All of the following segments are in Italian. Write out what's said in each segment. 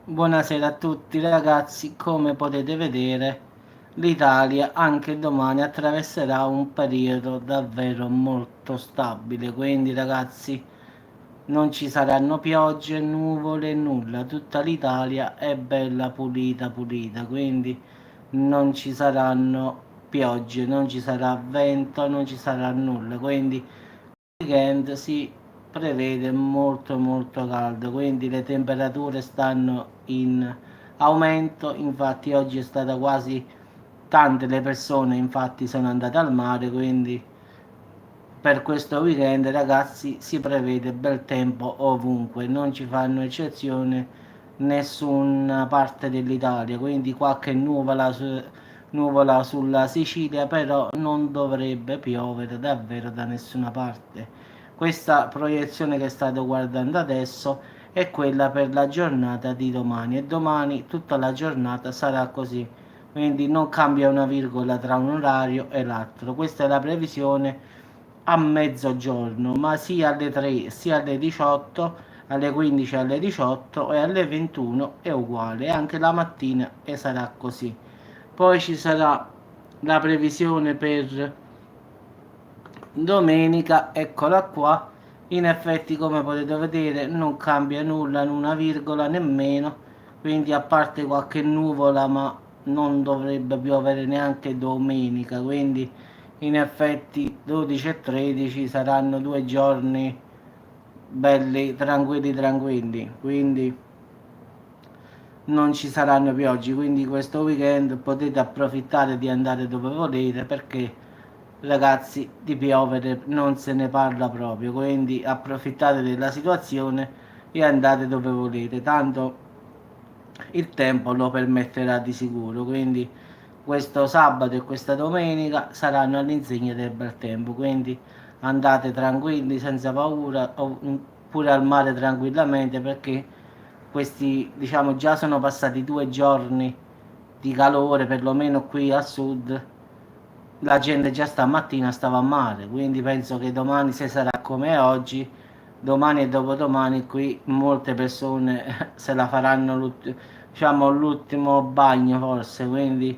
Buonasera a tutti ragazzi, come potete vedere l'Italia anche domani attraverserà un periodo davvero molto stabile, quindi ragazzi non ci saranno piogge, nuvole, nulla, tutta l'Italia è bella pulita pulita, quindi non ci saranno piogge, non ci sarà vento, non ci sarà nulla, quindi weekend si prevede molto molto caldo, quindi le temperature stanno in aumento. Infatti oggi è stata quasi, tante le persone infatti sono andate al mare, quindi per questo weekend ragazzi si prevede bel tempo ovunque, non ci fanno eccezione nessuna parte dell'Italia, quindi qualche nuvola sulla Sicilia, però non dovrebbe piovere davvero da nessuna parte. Questa proiezione che state guardando adesso è quella per la giornata di domani, e domani tutta la giornata sarà così, quindi non cambia una virgola tra un orario e l'altro. Questa è la previsione a mezzogiorno, ma sia alle 3 sia alle 18, alle 15 alle 18 e alle 21 è uguale, anche la mattina e sarà così. Poi ci sarà la previsione per domenica, eccola qua. In effetti, come potete vedere, non cambia nulla, in una virgola nemmeno, quindi a parte qualche nuvola, ma non dovrebbe piovere neanche domenica, quindi in effetti 12 e 13 saranno 2 giorni belli tranquilli tranquilli, quindi non ci saranno piogge, quindi questo weekend potete approfittare di andare dove volete, perché ragazzi di piovere non se ne parla proprio, quindi approfittate della situazione e andate dove volete, tanto il tempo lo permetterà di sicuro, quindi questo sabato e questa domenica saranno all'insegna del bel tempo, quindi andate tranquilli senza paura, pure al mare tranquillamente, perché questi, diciamo, già sono passati 2 giorni di calore, perlomeno qui al sud la gente già stamattina stava a mare, quindi penso che domani, se sarà come oggi, domani e dopodomani qui molte persone se la faranno diciamo, l'ultimo bagno forse, quindi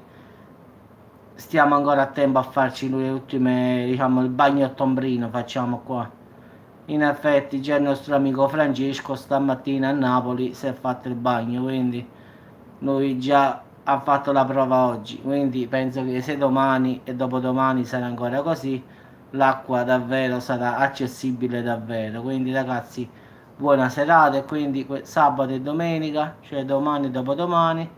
stiamo ancora a tempo a farci le ultime, diciamo, il bagno a tombrino facciamo qua. In effetti già il nostro amico Francesco stamattina a Napoli si è fatto il bagno, quindi lui già ha fatto la prova oggi, quindi penso che se domani e dopodomani sarà ancora così, l'acqua davvero sarà accessibile davvero. Quindi ragazzi, buona serata, e quindi sabato e domenica, cioè domani e dopodomani,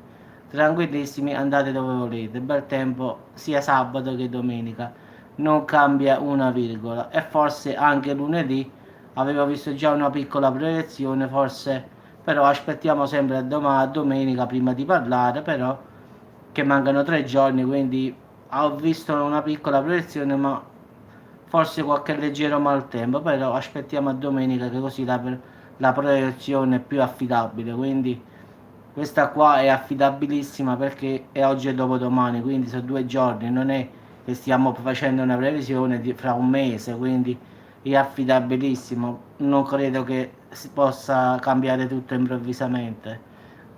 tranquillissimi, andate dove volete, bel tempo sia sabato che domenica, non cambia una virgola. E forse anche lunedì avevo visto già una piccola proiezione, forse, però aspettiamo sempre a domenica prima di parlare, però che mancano 3 giorni, quindi ho visto una piccola proiezione, ma forse qualche leggero maltempo, però aspettiamo a domenica, che così la proiezione è più affidabile, quindi questa qua è affidabilissima perché è oggi e dopodomani, quindi sono 2 giorni, non è che stiamo facendo una previsione fra un mese, quindi è affidabilissimo, non credo che si possa cambiare tutto improvvisamente.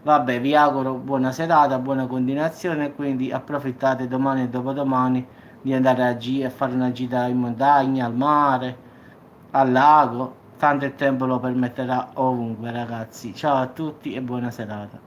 Vabbè, vi auguro buona serata, buona continuazione, quindi approfittate domani e dopodomani di andare a fare una gita in montagna, al mare, al lago, tanto il tempo lo permetterà ovunque ragazzi. Ciao a tutti e buona serata.